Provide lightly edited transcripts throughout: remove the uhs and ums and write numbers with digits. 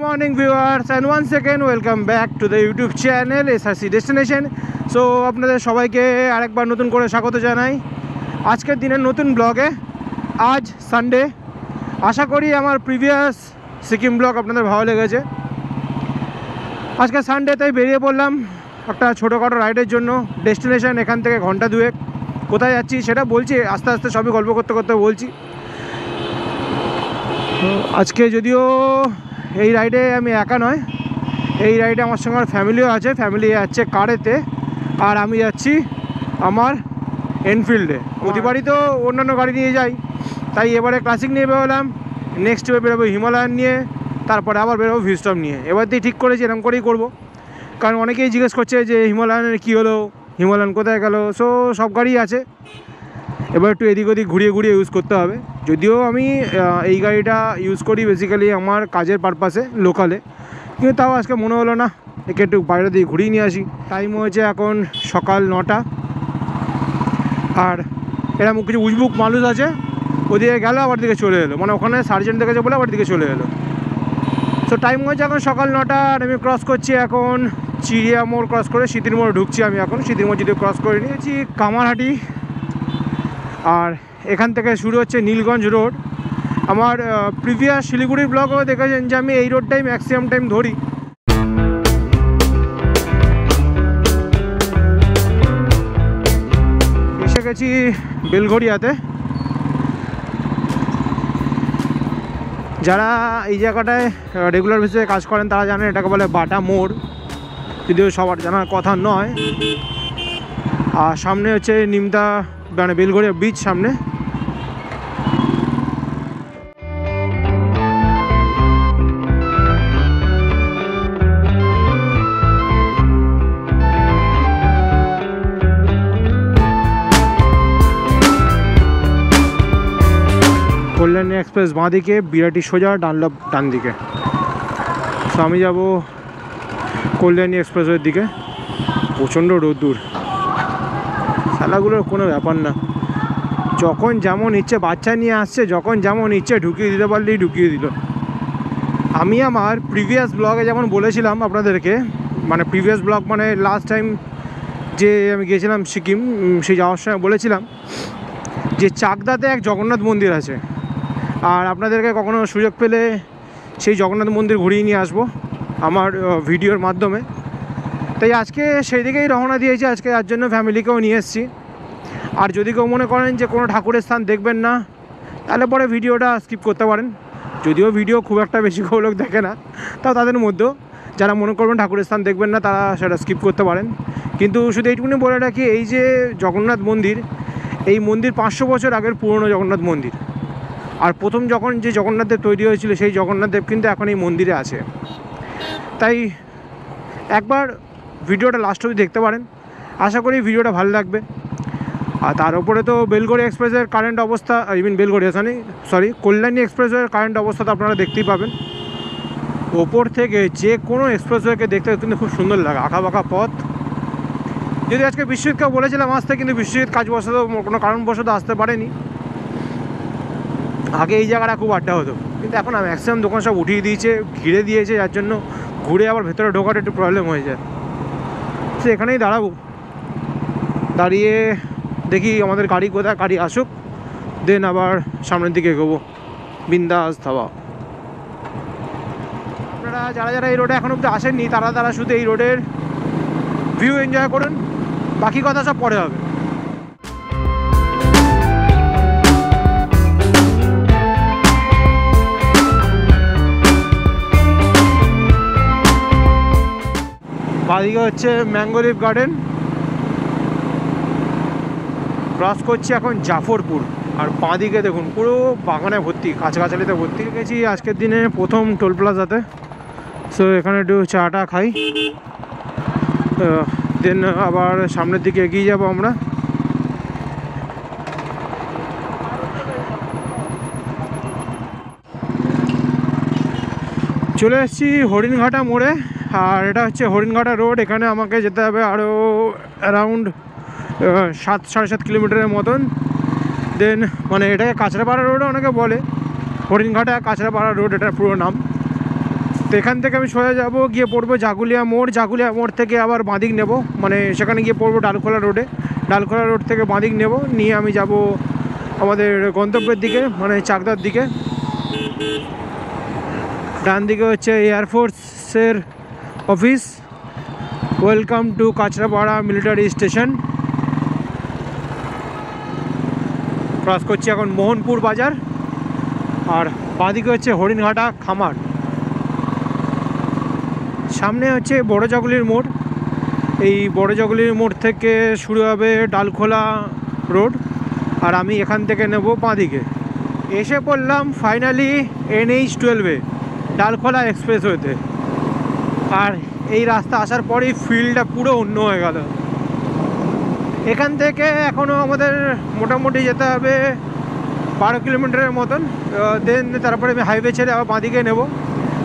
morning viewers and once again welcome back to the YouTube channel SRC Destination. So আপনাদের সবাইকে আরেকবার নতুন করে স্বাগত জানাই আজকের দিনের নতুন ব্লগে। আজ সানডে, আশা করি আমার প্রিভিয়াস সিকিম ব্লগ আপনাদের ভালো লেগেছে। আজকে সানডে তাই বেরিয়ে পড়লাম একটা ছোটোখাটো রাইডের জন্য। ডেস্টিনেশন এখান থেকে ঘন্টা দুয়েক। কোথায় যাচ্ছি সেটা বলছি আস্তে আস্তে, সবই গল্প করতে করতে বলছি। আজকে যদিও এই রাইডে আমি একা নয়, এই রাইডে আমার সঙ্গে আমার ফ্যামিলিও আছে। ফ্যামিলি যাচ্ছে কারেতে আর আমি যাচ্ছি আমার এনফিল্ডে। প্রতিবারই তো অন্যান্য গাড়ি নিয়ে যাই, তাই এবারে ক্লাসিক নিয়ে বেরোলাম। নেক্সট বেরোবো হিমালয়ান নিয়ে, তারপরে আবার বেরোবো ভিস্টম নিয়ে। এবার দিয়ে ঠিক করেছি এরকম করেই করবো, কারণ অনেকেই জিজ্ঞেস করছে যে হিমালয়ানের কী হলো, হিমালয়ান কোথায় গেল। সো সব গাড়ি আছে, এবার একটু এদিক ওদিক ঘুরিয়ে ঘুরিয়ে ইউজ করতে হবে। যদিও আমি এই গাড়িটা ইউজ করি বেসিক্যালি আমার কাজের পারপাসে লোকালে, কিন্তু তাও আজকে মনে হলো না একে একটু বাইরে দিয়ে ঘুরিয়ে নিয়ে আসি। টাইম হয়েছে এখন সকাল 9টা, আর এরকম কিছু উজবুক মানুষ আছে, ওদিকে গেল আবার দিকে চলে এলো, মানে ওখানে সার্জেন্ট দেখেছে বলে আবার দিকে চলে এলো। সো টাইম হয়েছে এখন সকাল 9টা, আর আমি ক্রস করছি এখন চিড়িয়া মোড় ক্রস করে সিদ্ধির মোড় ঢুকছি। আমি এখন সিদ্ধির মোড় যদি ক্রস করে নিয়েছি কামারহাটি, আর এখান থেকে শুরু হচ্ছে নীলগঞ্জ রোড। আমার প্রিভিয়াস শিলিগুড়ির ব্লগও দেখেছেন যে আমি এই রোডটাই ম্যাক্সিমাম টাইম ধরি। এসে গেছি বেলঘড়িয়াতে। যারা এই জায়গাটায় রেগুলার বেসিসে কাজ করেন তারা জানেন এটাকে বলে বাটা মোড়, যদিও সবার জানার কথা নয়। আর সামনে হচ্ছে নিমতা, মানে বেলঘড়িয়া বিচ সামনে। কল্যাণী এক্সপ্রেস বাঁ দিকে, বিরাটি সোজা, ডানলপ ডান দিকে। তো আমি যাব কল্যাণী এক্সপ্রেসের দিকে। প্রচণ্ড রোদ্দুর, খেলাগুলোর কোনো ব্যাপার না, যখন যেমন ইচ্ছে বাচ্চা নিয়ে আসছে, যখন যেমন ইচ্ছে ঢুকিয়ে দিতে পারলেই ঢুকিয়ে দিল। আমি আমার প্রিভিয়াস ব্লগে যেমন বলেছিলাম আপনাদেরকে, মানে প্রিভিয়াস ব্লগ মানে লাস্ট টাইম যে আমি গিয়েছিলাম সিকিম, সেই যাওয়ার সময় বলেছিলাম যে চাকদাতে এক জগন্নাথ মন্দির আছে, আর আপনাদেরকে কখনো সুযোগ পেলে সেই জগন্নাথ মন্দির ঘুরিয়ে নিয়ে আসবো আমার ভিডিওর মাধ্যমে। তাই আজকে সেই দিকেই রওনা দিয়েছি আজকে, তার জন্য ফ্যামিলিকেও নিয়ে এসেছি। আর যদি কেউ মনে করেন যে কোনো ঠাকুরের স্থান দেখবেন না, তাহলে পরে ভিডিওটা স্কিপ করতে পারেন। যদিও ভিডিও খুব একটা বেশি কেউ লোক দেখে না, তাও তাদের মধ্যেও যারা মনে করবেন ঠাকুরের স্থান দেখবেন না তারা সেটা স্কিপ করতে পারেন। কিন্তু শুধু এইটুকুনি বলে রাখি, এই যে জগন্নাথ মন্দির, এই মন্দির 500 বছর আগের পুরনো জগন্নাথ মন্দির। আর প্রথম যখন যে জগন্নাথ দেব তৈরি হয়েছিল সেই জগন্নাথ দেব কিন্তু এখন এই মন্দিরে আছে। তাই একবার ভিডিওটা লাস্ট অবধি দেখতে পারেন, আশা করি ভিডিওটা ভালো লাগবে। আর তার উপরে তো বেলঘড়ি এক্সপ্রেসের কারেন্ট অবস্থা, বেলঘড়ি সরি কল্যাণী এক্সপ্রেসওয়ের কারেন্ট অবস্থা তো আপনারা দেখতেই পাবেন। ওপর থেকে যে কোনো এক্সপ্রেসওয়েকে দেখতে কিন্তু খুব সুন্দর লাগে, আঁকা বাঁকা পথ। যদি আজকে বিশ্বজিৎকে বলেছিলাম আসতে, কিন্তু বিশ্বজিৎ কাজবশত কোনো কারণবশত আসতে পারেনি। আগে এই জায়গাটা খুব আড্ডা হতো, কিন্তু এখন ম্যাক্সিমাম দোকান সব উঠিয়ে দিয়েছে, ঘিরে দিয়েছে, যার জন্য ঘুরে আবার ভেতরে ঢোকাটা একটু প্রবলেম হয়ে যায়। তো এখানেই দাঁড়াবো, দাঁড়িয়ে দেখি আমাদের গাড়ি কোথায়, গাড়ি আসুক, দেন আবার সামনের দিকে এগোবো বিন্দাস ধাবা। আপনারা যারা যারা এই রোডে এখন অব্দি আসেননি তারা শুধু এই রোডের ভিউ এনজয় করুন, বাকি কথা সব পরে হবে। বাদিকে হচ্ছে ম্যাঙ্গো লিফ গার্ডেন, ক্রস করছি এখন জাফরপুর। আর বাঁ দিকে দেখুন পুরো বাগানে ভর্তি, গাছগাছালিতে ভর্তি। গেছি আজকের দিনে প্রথম টোল প্লাজাতে। সো এখানে একটু চাটা খাই, দেন আবার সামনের দিকে এগিয়ে যাব আমরা। চলে এসেছি হরিণঘাটা মোড়ে, আর এটা হচ্ছে হরিণঘাটা রোড। এখানে আমাকে যেতে হবে আরও অ্যারাউন্ড 7-7.5 কিলোমিটারের মতন। দেন মানে এটাকে কাঁচরাপাড়া রোডও অনেকে বলে, হরিণঘাটা কাঁচরাপাড়া রোড এটার পুরো নাম। তো এখান থেকে আমি সোজা যাব, গিয়ে পড়বো জাগুলিয়া মোড়। জাগুলিয়া মোড় থেকে আবার বাঁদিক নেব, মানে সেখানে গিয়ে পড়বো ডালখোলা রোডে। ডালখোলা রোড থেকে বাঁদিক নেব, নিয়ে আমি যাব আমাদের গন্তব্যের দিকে, মানে চাকদার দিকে। ডান দিকে হচ্ছে এয়ারফোর্সের office. Welcome to Kanchrapara military station. Cross করছি এখন মোহনপুর বাজার। আর বাঁদিকে হচ্ছে হরিণঘাটা খামার। সামনে হচ্ছে বড় জাগুলির মোড়। এই বড় জাগুলির মোড় থেকে শুরু হবে ডালখোলা রোড, আর আমি এখান থেকে নেব বাঁদিকে। এসে পড়লাম ফাইনালি NH-12-এ, ডালখোলা এক্সপ্রেসওয়েতে। আর এই রাস্তা আসার পরেই ফিল্ডটা পুরো অন্য হয়ে গেল। এখান থেকে এখনও আমাদের মোটামুটি যেতে হবে 12 কিলোমিটারের মতন। দেন তারপরে আমি হাইওয়ে ছেড়ে আবার বাঁদিকে নেব।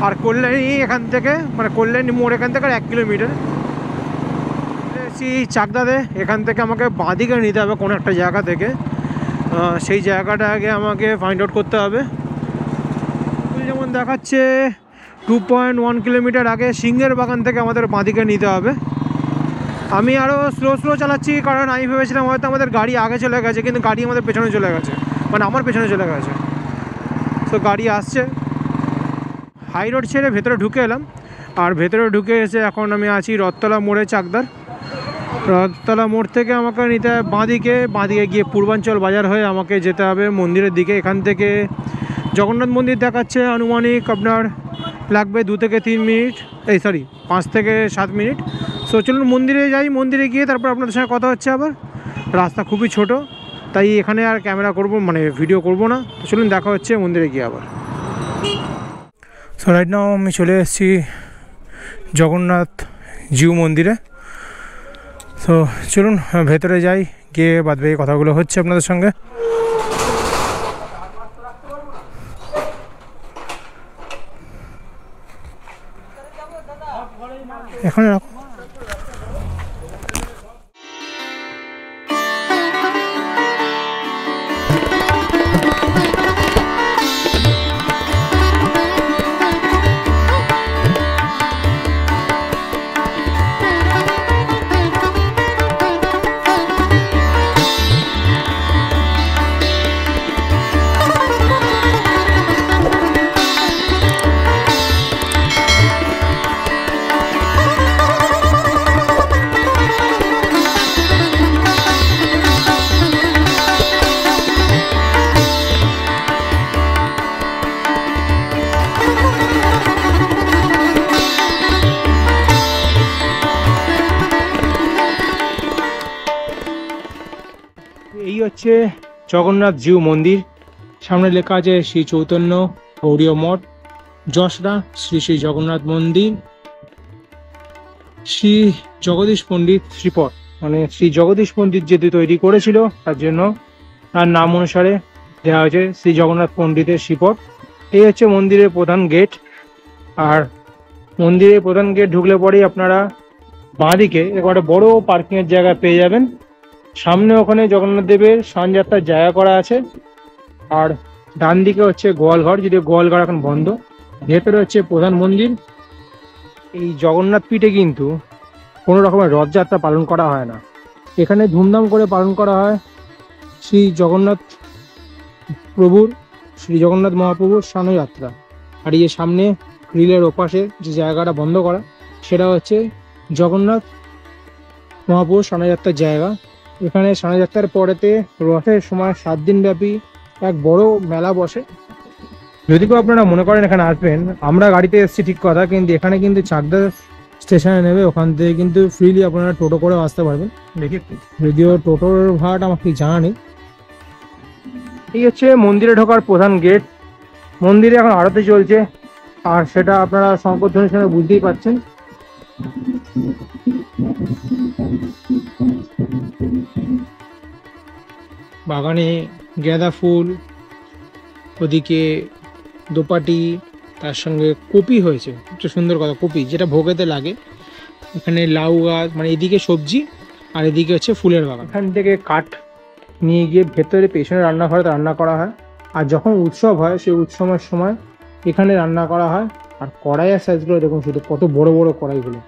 আর কল্যাণী এখান থেকে, মানে কল্যাণী মোড় এখান থেকে 1 কিলোমিটার। এসেছি চাকদাতে। এখান থেকে আমাকে বাঁদিকে নিতে হবে কোনো একটা জায়গা থেকে। সেই জায়গাটা আগে আমাকে ফাইন্ড আউট করতে হবে। যেমন দেখাচ্ছে 2.1 কিলোমিটার আগে সিংহের বাগান থেকে আমাদের বাঁদিকে নিতে হবে। আমি আরও স্লো চালাচ্ছি, কারণ আমি ভেবেছিলাম হয়তো আমাদের গাড়ি আগে চলে গেছে, কিন্তু গাড়ি আমাদের পেছনে চলে গেছে, মানে আমার পেছনে চলে গেছে। তো গাড়ি আসছে। হাই রোড ছেড়ে ভেতরে ঢুকে এলাম। আর ভেতরে ঢুকে এসে এখন আমি আছি রথতলা মোড়ে চাকদার। রথতলা মোড় থেকে আমাকে নিতে হবে বাঁদিকে। বাঁদিকে গিয়ে পূর্বাঞ্চল বাজার হয়ে আমাকে যেতে হবে মন্দিরের দিকে। এখান থেকে জগন্নাথ মন্দির দেখাচ্ছে আনুমানিক আপনার লাগবে 2 থেকে 3 মিনিট, 5 থেকে 7 মিনিট। সো চলুন মন্দিরে যাই। মন্দিরে গিয়ে তারপর আপনাদের সঙ্গে কথা হচ্ছে আবার। রাস্তা খুবই ছোট, তাই এখানে আর ক্যামেরা করব, মানে ভিডিও করব না। তো চলুন দেখা হচ্ছে মন্দিরে গিয়ে আবার। সো রাইট নাও আমি চলে এসেছি জগন্নাথ জিউ মন্দিরে। তো চলুন ভেতরে যাই, গিয়ে বাদবাকি কথাগুলো হচ্ছে আপনাদের সঙ্গে। এখানে রাখো। এই হচ্ছে জগন্নাথ জিউ মন্দির। সামনে লেখা আছে শ্রী চৈতন্য গৌড়ীয় মঠ, যশরা শ্রী শ্রী জগন্নাথ মন্দির, শ্রী জগদীশ পণ্ডিত শ্রীপট। মানে শ্রী জগদীশ পণ্ডিত যেহেতু তৈরি করেছিল, তার জন্য তার নাম অনুসারে দেওয়া হয়েছে শ্রী জগন্নাথ পণ্ডিতের শ্রীপট। এই হচ্ছে মন্দিরের প্রধান গেট। আর মন্দিরের প্রধান গেট ঢুকলে পরেই আপনারা বাঁদিকে একটা বড় পার্কিংয়ের জায়গা পেয়ে যাবেন। সামনে ওখানে জগন্নাথ দেবের স্নানযাত্রার জায়গা করা আছে। আর ডান দিকে হচ্ছে গোয়ালঘর, যদিও গোয়ালঘর এখন বন্ধ। ভেতরে হচ্ছে প্রধান মন্দির। এই জগন্নাথ পীঠে কিন্তু কোনো রকমের রথযাত্রা পালন করা হয় না। এখানে ধুমধাম করে পালন করা হয় শ্রী জগন্নাথ প্রভুর, শ্রী জগন্নাথ মহাপ্রভুর স্নানযাত্রা। আর এই সামনে গ্রিলের ওপাশে যে জায়গাটা বন্ধ করা, সেটা হচ্ছে জগন্নাথ মহাপ্রভুর স্নানযাত্রার জায়গা। এখানে স্নানযাত্রার পরেতে রথের সময় 7 দিন ব্যাপী এক বড় মেলা বসে। যদি কেউ আপনারা মনে করেন এখানে আসবেন, আমরা গাড়িতে এসেছি ঠিক কথা, কিন্তু এখানে কিন্তু চাকদা স্টেশনে নেবে, ওখান থেকে কিন্তু ফ্রিলি আপনারা টোটো করেও আসতে পারবেন। দেখি, যদিও টোটোর ভাড়াটা আমার ঠিক জানা নেই। এই হচ্ছে মন্দিরে ঢোকার প্রধান গেট। মন্দিরে এখন আরতি চলছে, আর সেটা আপনারা শঙ্করধ্বনির সঙ্গে বুঝতেই পারছেন। বাগানে গাঁদা ফুল, ওদিকে দোপাটি, তার সঙ্গে কপি হয়েছে। একটা সুন্দর কথা, কপি যেটা ভোগেতে লাগে। এখানে লাউ গাছ, মানে এদিকে সবজি আর এদিকে হচ্ছে ফুলের বাগান। এখান থেকে কাঠ নিয়ে গিয়ে ভেতরে পেছনে রান্নাঘরে রান্না করা হয়। আর যখন উৎসব হয়, সেই উৎসবের সময় এখানে রান্না করা হয়। আর কড়াইয়ের সাইজগুলো দেখুন শুধু, কত বড় বড় কড়াইগুলো।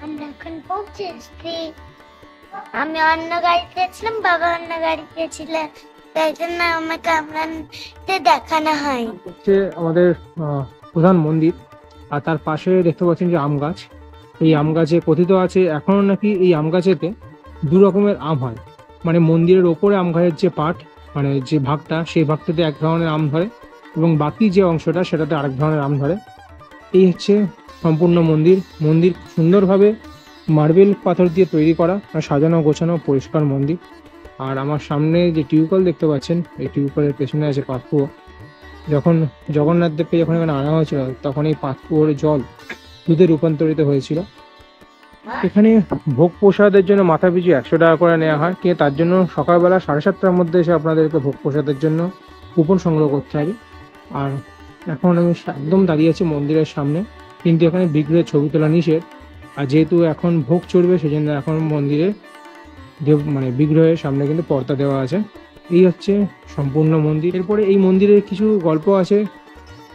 আমরা এখন পৌঁছে এসেছি। আমি অন্য গাড়িতে ছিলাম, বাবা অন্য গাড়িতে ছিলেন, তাই জন্য আমাকে আপনাদের দেখানো হয়। হচ্ছে আমাদের প্রধান মন্দির, আর তার পাশে দেখতে পাচ্ছেন যে আম গাছ। এই আম গাছে কথিত আছে এখনো নাকি এই আম গাছেতে দু রকমের আম হয়, মানে মন্দিরের ওপরে আম গাছের যে পাট, মানে যে ভাগটা, সেই ভাগটাতে এক ধরনের আম ধরে এবং বাকি যে অংশটা সেটাতে আরেক ধরনের আম ধরে। এই হচ্ছে সম্পূর্ণ মন্দির। মন্দির সুন্দরভাবে মার্বেল পাথর দিয়ে তৈরি করা, আর সাজানো গোছানো পরিষ্কার মন্দির। আর আমার সামনে যে টিউবওয়েল দেখতে পাচ্ছেন, এই টিউবওয়েলের পেছনে আছে পাতকুয়ো। যখন জগন্নাথ দেবকে যখন এখানে আনা হয়েছিল তখন এই পাতকুয়োর জল দুধে রূপান্তরিত হয়েছিল। এখানে ভোগ প্রসাদের জন্য মাথা পিছু 100 টাকা করে নেওয়া হয়, কিন্তু তার জন্য সকালবেলা 7:30টার মধ্যে এসে আপনাদেরকে ভোগ প্রসাদের জন্য কুপন সংগ্রহ করতে হবে। আর এখন আমি একদম দাঁড়িয়ে আছি মন্দিরের সামনে, কিন্তু এখানে বিগ্রহের ছবি তোলা নিষেধ। আর যেহেতু এখন ভোগ চড়বে সেজন্য এখন মন্দিরে মানে বিগ্রহের সামনে কিন্তু পর্দা দেওয়া আছে। এই হচ্ছে সম্পূর্ণ মন্দির। এরপরে এই মন্দিরের কিছু গল্প আছে,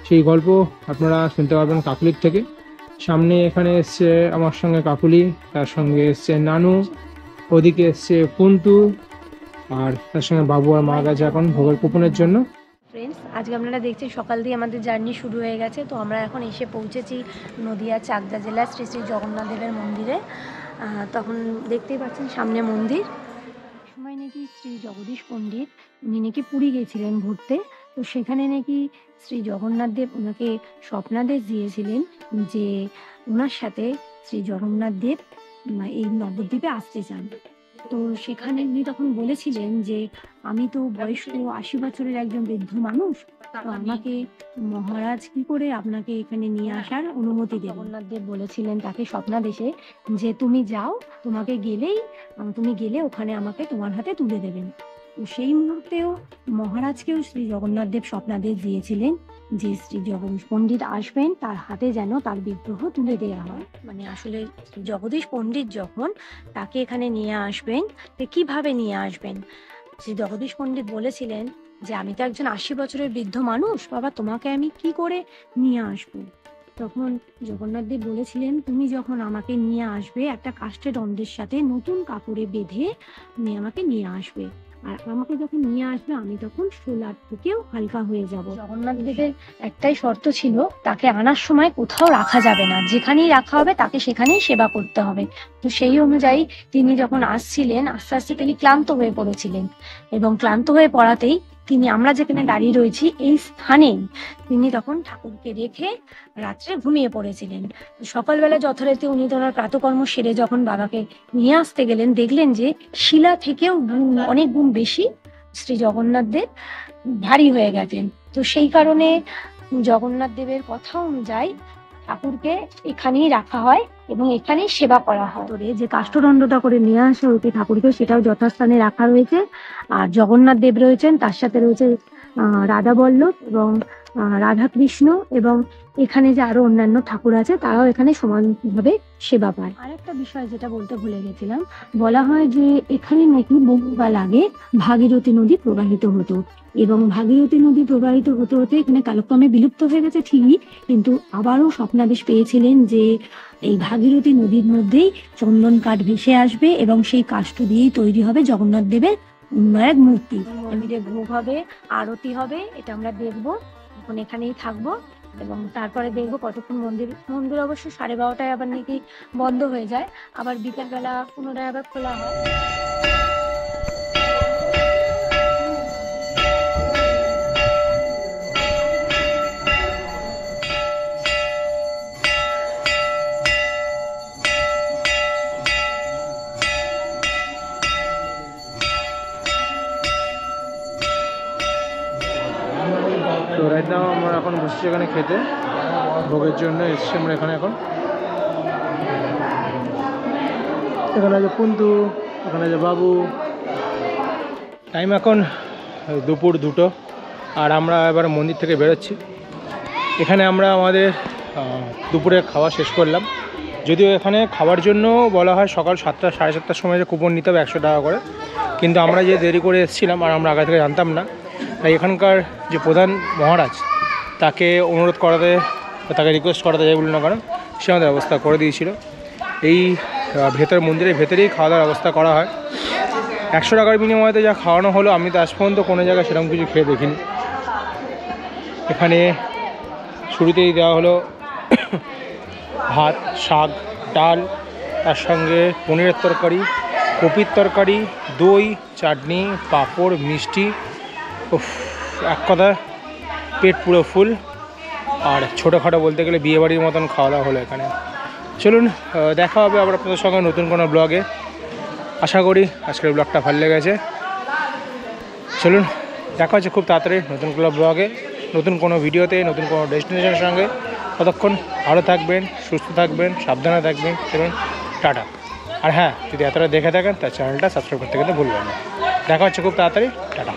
সেই গল্প আপনারা শুনতে পারবেন কাকুলির থেকে। সামনে এখানে এসছে আমার সঙ্গে কাকুলি, তার সঙ্গে এসছে নানু, ওদিকে এসছে পুন্টু, আর তার সঙ্গে বাবু আর মা গেছে এখন ভোগের কুপনের জন্য। ফ্রেন্ডস, আজকে আপনারা দেখছেন সকাল দিয়ে আমাদের জার্নি শুরু হয়ে গেছে। তো আমরা এখন এসে পৌঁছেছি নদিয়া চাকদা জেলার শ্রী শ্রী জগন্নাথ দেবের মন্দিরে। তখন দেখতেই পাচ্ছেন সামনে মন্দির। সময় নাকি শ্রী জগদীশ পণ্ডিত উনি নাকি পুরী গেছিলেন ঘুরতে, তো সেখানে নাকি শ্রী জগন্নাথ দেব ওনাকে স্বপ্নাদেশ দিয়েছিলেন যে ওনার সাথে শ্রী জগন্নাথ দেব এই নবদ্বীপে আসতে চান। তো সেখানে উনি তখন বলেছিলেন যে আমি তো বয়স্ক 80 বছরের একজন বৃদ্ধ মানুষ, তো আমাকে মহারাজ কি করে আপনাকে এখানে নিয়ে আসার অনুমতি দেবেন। জগন্নাথ দেব বলেছিলেন তাকে স্বপ্নাদেশে যে তুমি যাও, তুমি গেলে ওখানে আমাকে তোমার হাতে তুলে দেবেন। তো সেই মুহূর্তেও মহারাজকেও শ্রী জগন্নাথ দেব স্বপ্নাদেশ দিয়েছিলেন যে শ্রী জগদীশ পণ্ডিত আসবেন, তার হাতে যেন তার বিগ্রহ তুলে দেওয়া হয়। মানে আসলে জগদীশ পণ্ডিত যখন তাকে এখানে নিয়ে আসবেন, তো কিভাবে নিয়ে আসবেন? শ্রী জগদীশ পণ্ডিত বলেছিলেন যে আমি তো একজন 80 বছরের বৃদ্ধ মানুষ, বাবা তোমাকে আমি কি করে নিয়ে আসবো? তখন জগন্নাথ দেব বলেছিলেন তুমি যখন আমাকে নিয়ে আসবে একটা কাষ্ঠের দণ্ডের সাথে নতুন কাপড়ে বেঁধে তুমি আমাকে নিয়ে আসবে, আর আমাকে যখন নিয়ে আসবে আমি তখন শোলার থেকেও হালকা হয়ে যাব। জগন্নাথ দেবের একটাই শর্ত ছিল, তাকে আনার সময় কোথাও রাখা যাবে না, যেখানেই রাখা হবে তাকে সেখানেই সেবা করতে হবে। তো সেই অনুযায়ী তিনি যখন আসছিলেন আস্তে আস্তে তিনি ক্লান্ত হয়ে পড়েছিলেন, এবং ক্লান্ত হয়ে পড়াতেই আমরা যেখানে দাঁড়িয়ে রয়েছি এই স্থানেই তিনি তখন ঠাকুরকে রেখে রাত্রে ঘুমিয়ে পড়েছিলেন। সকালবেলা যথারীতি উনি ওনার প্রাতকর্ম সেরে যখন বাবাকে নিয়ে আসতে গেলেন, দেখলেন যে শিলা থেকেও অনেক গুণ বেশি শ্রী জগন্নাথ দেব ভারী হয়ে গেছেন। তো সেই কারণে জগন্নাথ দেবের কথা অনুযায়ী ঠাকুরকে এখানেই রাখা হয় এবং এখানেই সেবা করা হয়। যে কাষ্ঠদণ্ডটা করে নিয়ে আসা হয়েছে ঠাকুরকে, সেটাও যথাস্থানে রাখা রয়েছে। আর জগন্নাথ দেব রয়েছেন, তার সাথে রয়েছে রাধা বল্লভ এবং রাধা কৃষ্ণ, এবং এখানে যে আরো অন্যান্য ঠাকুর আছে তারাও এখানে সমানভাবে সেবা পায়। আর একটা বিষয় যেটা বলতে ভুলে গেছিলাম, বলা হয় যে এখানে নাকি বহুকাল আগে ভাগীরথী নদী প্রবাহিত হতো, এবং ভাগীরথী নদী প্রবাহিত হতে হতে এখানে কালক্রমে বিলুপ্ত হয়ে গেছে ঠিকই, কিন্তু আবারও স্বপ্নাদেশ পেয়েছিলেন যে এই ভাগীরথী নদীর মধ্যেই চন্দন কাঠ ভেসে আসবে এবং সেই কাষ্ঠ দিয়েই তৈরি হবে জগন্নাথ দেবের এক মূর্তি। মন্দিরে ভোগ হবে, আরতি হবে, এটা আমরা দেখবো। এখন এখানেই থাকবো এবং তারপরে দেখবো কতক্ষণ মন্দির অবশ্য 12:30টায় আবার নাকি বন্ধ হয়ে যায়, আবার বিকেলবেলা পুনরায় আবার খোলা হয়। তো রাইট নাও আমরা এখন বসছি এখানে খেতে, ভোগের জন্য এসছি আমরা এখানে। এখানে আছে পুন্তু, এখানে আছে বাবু। টাইম এখন দুপুর 2টো, আর আমরা এবার মন্দির থেকে বেরোচ্ছি। এখানে আমরা আমাদের দুপুরে খাওয়া শেষ করলাম। যদিও এখানে খাওয়ার জন্য বলা হয় সকাল 7টা 7:30টার সময় যে কুপন নিতে হবে 100 টাকা করে, কিন্তু আমরা যে দেরি করে এসেছিলাম আর আমরা আগে থেকে জানতাম না, তাই এখানকার যে প্রধান মহারাজ তাকে অনুরোধ করাতে বা তাকে রিকোয়েস্ট করাতে যাই বলুন না কারণ সে আমাদের ব্যবস্থা করে দিয়েছিল। এই ভেতর মন্দিরের ভেতরেই খাওয়া দাওয়ার ব্যবস্থা করা হয়। 100 টাকার বিনিময়তে যা খাওয়ানো হলো আমি তো আজ পর্যন্ত কোনো জায়গায় সেরকম কিছু খেয়ে দেখিনি। এখানে শুরুতেই দেওয়া হলো ভাত, শাক, ডাল, তার সঙ্গে পনিরের তরকারি, কপির তরকারি, দই, চাটনি, পাঁপড়, মিষ্টি। উফ, এক কথা পেট পুরো ফুল। আর ছোটোখাটো বলতে গেলে বিয়েবাড়ির মতন খাওয়া দাওয়া হলো এখানে। চলুন দেখা হবে আবার আপনাদের সঙ্গে নতুন কোনো ব্লগে। আশা করি আজকের ব্লগটা ভালো লেগেছে। চলুন দেখা হচ্ছে খুব তাড়াতাড়ি নতুন কোনো ব্লগে, নতুন কোনো ভিডিওতে, নতুন কোনো ডেস্টিনেশনের সঙ্গে। ততক্ষণ ভালো থাকবেন, সুস্থ থাকবেন, সাবধানে থাকবেন এবং টাটা। আর হ্যাঁ, যদি এতটা দেখে থাকেন তার চ্যানেলটা সাবস্ক্রাইব করতে কিন্তু ভুলবেন না। দেখা হচ্ছে খুব তাড়াতাড়ি। টাটা।